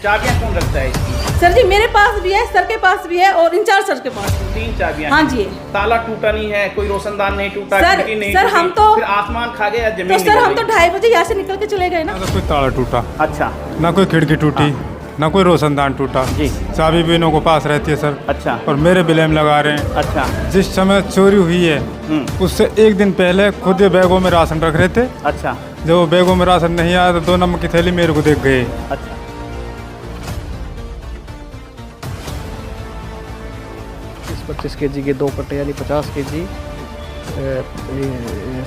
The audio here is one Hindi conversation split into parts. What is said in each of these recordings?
चाबियां कौन रखता है इसकी? सर जी मेरे पास भी है, सर के पास भी है और इंचार्ज सर के पास भी। 3 चाबियां। हाँ जी। ताला टूटा नहीं है, कोई रोशनदान नहीं टूटा, सर, खिड़की नहीं सर टूटी, हम तो फिर आसमान खा गया, जमीन तो सर हम तो निकल गई। 2:30 बजे यहाँ से निकल के चले गए ना। ना कोई ताला टूटा, अच्छा ना कोई खिड़की टूटी, ना कोई रोशनदान टूटा। जी। चाबी भी इन्हों को पास रहती है सर। अच्छा और मेरे ब्लेम लगा रहे हैं। अच्छा। जिस समय चोरी हुई है उससे 1 दिन पहले खुद ये बैगों में राशन रख रहे थे। अच्छा जब वो बैगों में राशन नहीं आया तो 2 नंबर की थैली मेरे को देख गए। अच्छा। 25 केजी के 2 कट्टे यानी 50 केजी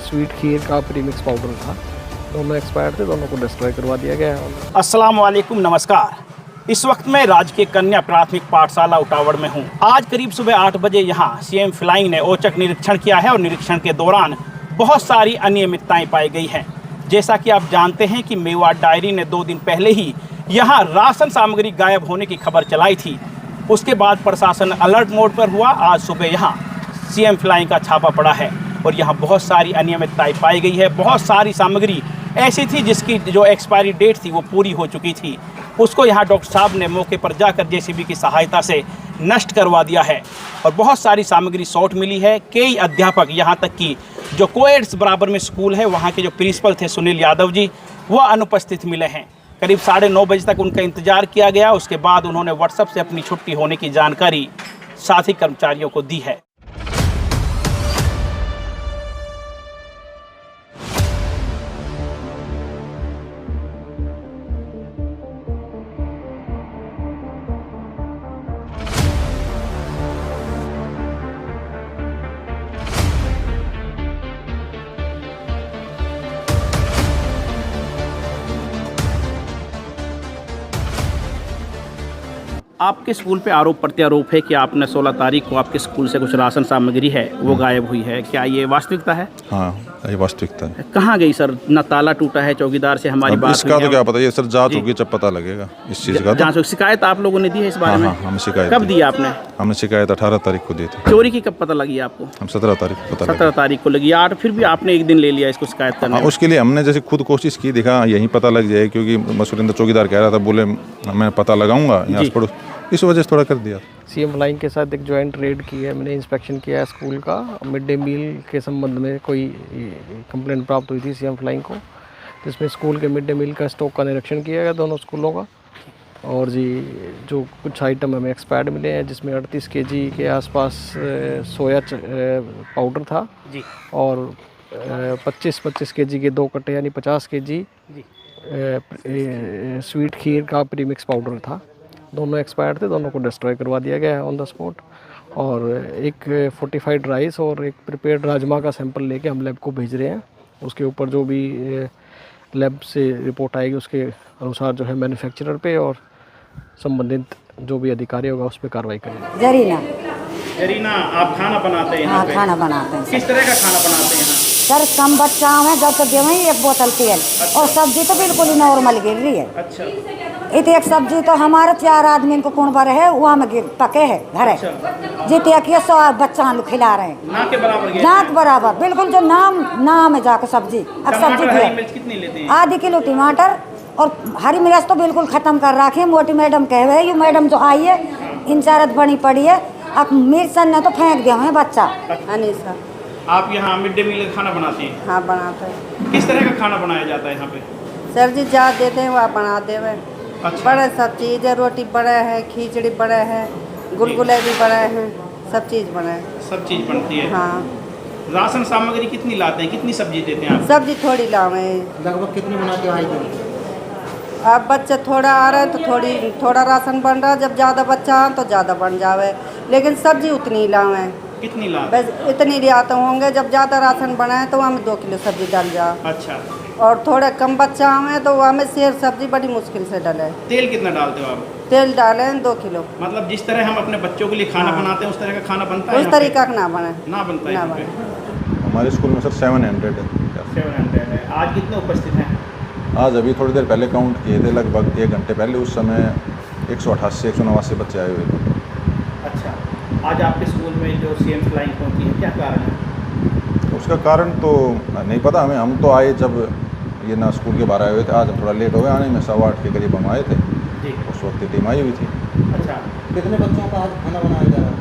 स्वीट खीर का प्रीमिक्स पाउडर था। दोनों एक्सपायर्ड थे, दोनों को डिस्ट्रॉय करवा दिया गया है। अस्सलाम वालेकुम, नमस्कार। इस वक्त मैं राजकीय कन्या प्राथमिक पाठशाला उटावड़ में हूं। आज करीब सुबह 8 बजे यहां सीएम फ्लाइंग ने औचक निरीक्षण किया है और निरीक्षण के दौरान बहुत सारी अनियमितताएं पाई गई हैं। जैसा कि आप जानते हैं कि मेवाड़ डायरी ने 2 दिन पहले ही यहाँ राशन सामग्री गायब होने की खबर चलाई थी। उसके बाद प्रशासन अलर्ट मोड पर हुआ। आज सुबह यहाँ सीएम फ्लाइंग का छापा पड़ा है और यहाँ बहुत सारी अनियमितताएं पाई गई है। बहुत सारी सामग्री ऐसी थी जिसकी जो एक्सपायरी डेट थी वो पूरी हो चुकी थी। उसको यहाँ डॉक्टर साहब ने मौके पर जाकर जेसीबी की सहायता से नष्ट करवा दिया है और बहुत सारी सामग्री शॉर्ट मिली है। कई अध्यापक, यहाँ तक कि जो कोएड्स बराबर में स्कूल है वहाँ के जो प्रिंसिपल थे सुनील यादव जी, वो अनुपस्थित मिले हैं। करीब 9:30 बजे तक उनका इंतजार किया गया। उसके बाद उन्होंने व्हाट्सएप से अपनी छुट्टी होने की जानकारी साथी कर्मचारियों को दी है। आपके स्कूल पे आरोप प्रत्यारोप है कि आपने 16 तारीख को आपके स्कूल से कुछ राशन सामग्री है वो गायब हुई है। क्या ये वास्तविकता है? हाँ, ये वास्तविकता है। कहाँ गई सर? न ताला टूटा है, चौकीदार से हमारी बात इसका तो क्या पता, ये सर जांच होगी जब पता लगेगा इस चीज़ का। जांच शिकायत आप लोगों ने दी है इस बारे में? हाँ, हमें शिकायत कब दी आपने? हमने शिकायत 18 तारीख को दी थी। चोरी की कब पता लगी आपको? हम 17 तारीख को पता 17 तारीख को लगी। 8 फिर भी आपने 1 दिन ले लिया इसको शिकायत करने में। उसके लिए हमने जैसे खुद कोशिश की, देखा यहीं पता लग जाए, क्योंकि मसूरिंदर चौकीदार कह रहा था, बोले मैं पता लगाऊंगा यहाँ पड़ोस, इस वजह से थोड़ा कर दिया। सीएम फ्लाइंग के साथ एक जॉइंट रेड की है, मैंने इंस्पेक्शन किया है स्कूल का। मिड डे मील के संबंध में कोई कंप्लेंट प्राप्त हुई थी सीएम फ्लाइंग को, जिसमें स्कूल के मिड डे मील का स्टॉक का निरीक्षण किया गया दोनों स्कूलों का। और जी जो कुछ आइटम हमें एक्सपायर्ड मिले हैं, जिसमें 38 केजी के आसपास सोया पाउडर था जी, और 25 केजी के 2 कट्टे यानी 50 केजी स्वीट खीर का प्रीमिक्स पाउडर था। दोनों एक्सपायर्ड थे, दोनों को डिस्ट्रॉय करवा दिया गया है ऑन द स्पॉट। और एक फोर्टिफाइड राइस और एक प्रिपेयर्ड राजमा का सैंपल लेके हम लैब को भेज रहे हैं। उसके ऊपर जो भी लैब से रिपोर्ट आएगी उसके अनुसार जो है मैन्युफैक्चरर पे और संबंधित जो भी अधिकारी होगा उस पर कार्रवाई करेंगे। जरीना, आप खाना बनाते हैं? हाँ, खाना बनाते हैं। किस तरह का खाना बनाते हैं यहाँ? सर कम बच्चा है, जब तो देवें 1 बोतल तेल। अच्छा। और सब्जी तो बिल्कुल ही नॉर्मल गिर रही है। अच्छा। एक सब्जी तो हमारे 4 आदमी को कौन भरे है वहाँ में पके है घर है। अच्छा। जीते कि 100 बच्चा खिला रहे हैं, ना के बराबर, ना के बराबर बिल्कुल। जो नाम है जाकर सब्जी, अब सब्जी कितनी लेते हैं? आधी किलो टमाटर और हरी मिर्च तो बिल्कुल खत्म कर रखे है। मोटी मैडम कहे हुए, ये मैडम जो आई है इंचार्ज बनी पड़ी है, अब मिर्च ने तो फेंक दिया है बच्चा। अनीसा, आप यहाँ मिड डे मील खाना बनाते हैं? हाँ, बनाते हैं। किस तरह का खाना बनाया जाता है यहाँ पे? सर जी जा देते हैं वहाँ बना दे हुए। अच्छा। बड़े सब चीज़ है, रोटी बड़े है, खिचड़ी बड़े है, गुलगुले भी बड़े हैं, सब चीज़ बड़े है। सब चीज़ बनती है? हाँ। राशन सामग्री कितनी लाते हैं, कितनी सब्जी देते हैं आप? सब्जी थोड़ी लावे। लगभग कितनी बनाते हो आज दिन? अब बच्चे थोड़ा आ रहे हैं तो थोड़ा राशन बन रहा है। जब ज़्यादा बच्चा आ तो ज़्यादा बन जावे, लेकिन सब्जी उतनी लावे। कितनी लाते? बस इतनी ले आते होंगे। जब ज़्यादा राशन बनाए तो वहाँ में 2 किलो सब्जी डाल जा। अच्छा। और थोड़े कम बच्चा आवे तो वहाँ में शेर सब्जी बड़ी मुश्किल से डाले। तेल कितना डालते हो आप? तेल डालें 2 किलो। मतलब जिस तरह हम अपने बच्चों के लिए खाना बनाते हैं उस तरह का खाना बनता है? उस तरीका का ना बने, ना बनता है। हमारे स्कूल में सर 700 है। 700 है। आज कितने उपस्थित हैं? आज अभी थोड़ी देर पहले काउंट किए थे, लगभग 1 घंटे पहले। उस समय 188-189 बच्चे आए हुए थे। अच्छा। आज आपके स्कूल में जो सीएम फ्लाइंग पहुंची है, क्या कारण है? उसका कारण तो नहीं पता हमें। हम तो आए जब ये ना स्कूल के बाहर आए हुए थे। आज हम थोड़ा लेट हो गए आने में, 8:15 के करीब हम आए थे। जी। उस वक्त की टीम आई हुई थी। अच्छा। कितने बच्चों का आज खाना बनाया जा रहा है?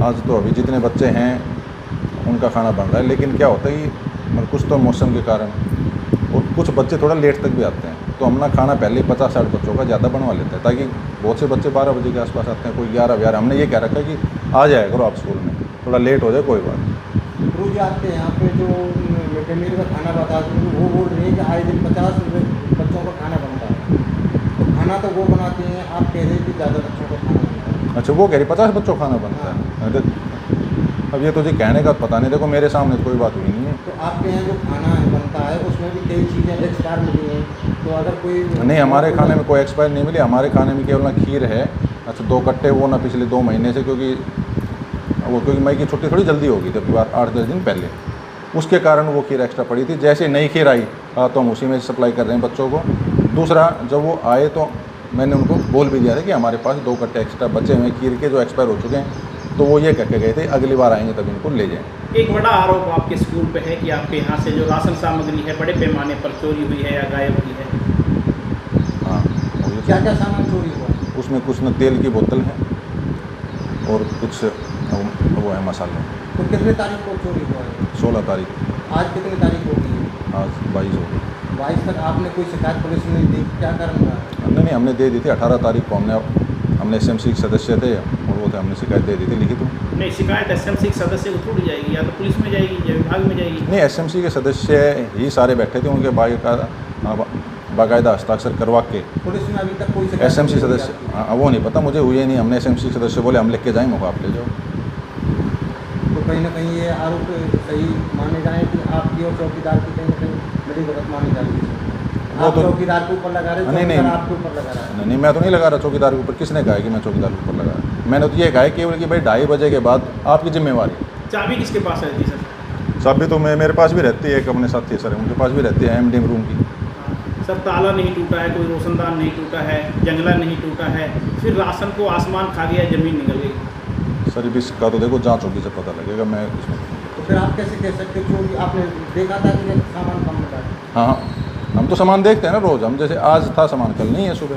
आज तो अभी जितने बच्चे हैं उनका खाना बन रहा है, लेकिन क्या होता है कि मतलब कुछ तो मौसम के कारण और कुछ बच्चे थोड़ा लेट तक भी आते हैं, तो हम ना खाना पहले ही 50-60 बच्चों का ज़्यादा बनवा लेते हैं, ताकि बहुत से बच्चे 12 बजे के आसपास आते हैं, कोई 11 हमने ये कह रखा है कि आ जाया करो आप स्कूल में, थोड़ा लेट हो जाए कोई बात नहीं। रोज आपके यहाँ पे जो मिड डे मील का खाना बताते हैं वो बोल रही है कि आए दिन 50 बच्चों का खाना बनता है, तो खाना तो वो बनाते हैं, आप कह रहे हैं कि ज़्यादा बच्चों का खाना बनता है। अच्छा, वो कह रही 50 बच्चों का खाना बनता है। अब ये तुझे कहने का पता नहीं, देखो मेरे सामने कोई बात हुई नहीं है। तो आपके यहाँ जो खाना बनता है उसमें भी कई चीज़ें एक्सपायर मिली हैं, तो अगर कोई नहीं, हमारे खाने में कोई एक्सपायर नहीं मिली। हमारे खाने में केवल ना खीर है, अच्छा 2 कट्टे वो ना पिछले 2 महीने से, क्योंकि मई की छुट्टी थोड़ी जल्दी होगी, तो 8-10 दिन पहले उसके कारण वो खीर एक्स्ट्रा पड़ी थी। जैसे नई खीर आई तो हम उसी में सप्लाई कर रहे हैं बच्चों को। दूसरा, जब वो आए तो मैंने उनको बोल भी दिया था कि हमारे पास 2 कट्टे एक्स्ट्रा बचे हुए खीर के जो एक्सपायर हो चुके हैं, तो वो ये कह के गए थे अगली बार आएंगे तब इनको ले जाएँ। एक बड़ा आरोप आपके स्कूल पे है कि आपके यहाँ से जो राशन सामग्री है बड़े पैमाने पर चोरी हुई है या गायब हुई है। हाँ, और क्या क्या सामान चोरी हुआ है? उसमें कुछ न तेल की बोतल है और कुछ वो है मसाले। तो कितने तारीख को चोरी हुआ है? 16 तारीख, आज कितनी तारीख हो गई है? आज 22 हो गई। 22 तक आपने कोई शिकायत पुलिस में दी? क्या कारण रहा? नहीं, हमने दे दी थी 18 तारीख को। हमने SMC के सदस्य थे और वो थे, हमने शिकायत दे दी थी लिखित में। नहीं, शिकायत SMC के सदस्य को थोड़ी जाएगी, या तो पुलिस में जाएगी या विभाग में जाएगी। नहीं, SMC के सदस्य ही सारे बैठे थे, उनके बाकायदा हस्ताक्षर करवा के। पुलिस में अभी तक कोई शिकायत SMC नहीं सदस्य, की आपकी? हाँ वो नहीं पता मुझे, हुए नहीं। हमने SMC सदस्य बोले हम लिख के जाएंगे, आप ले जाओ। तो कहीं ना कहीं ये आरोप सही माने जाए कि आपकी और चौकीदार की कहीं ना कहीं बड़ी गलत मानी जा रही है। वो आप तो चौकीदार के ऊपर लगा रहे हैं, नहीं, चौकीदार आपके ऊपर लगा रहा है। नहीं, मैं तो नहीं लगा रहा चौकीदार के ऊपर। किसने कहा है कि मैं चौकीदार के ऊपर लगा रहा? मैंने तो ये कहा है केवल कि भाई 2:30 बजे के बाद आपकी जिम्मेवारी। चाबी किसके पास रहती है सर? चाबी तो मेरे पास भी रहती है, एक अपने साथी सर उनके पास भी रहती है, MD रूम की। सर, ताला नहीं टूटा है, कोई रोशनदान नहीं टूटा है, जंगला नहीं टूटा है, फिर राशन को आसमान खा गया, ज़मीन निकल गई। सर इसका तो देखो जांच होगी, जब पता लगेगा। मैं इसमें तो फिर आप कैसे कह सकते हो कि आपने देखा था कि ये सामान कम मिला है? हाँ, हम तो सामान देखते हैं ना रोज़। हम जैसे आज था सामान, कल नहीं है सुबह।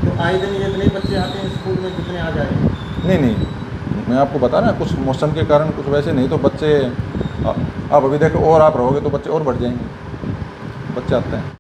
तो आए दिन ये इतने बच्चे आते हैं स्कूल में जितने आ जाए? नहीं, मैं आपको बता रहा, कुछ मौसम के कारण कुछ वैसे नहीं, तो बच्चे आप अभी देखो और आप रहोगे तो बच्चे और बढ़ जाएंगे, बच्चे आते हैं।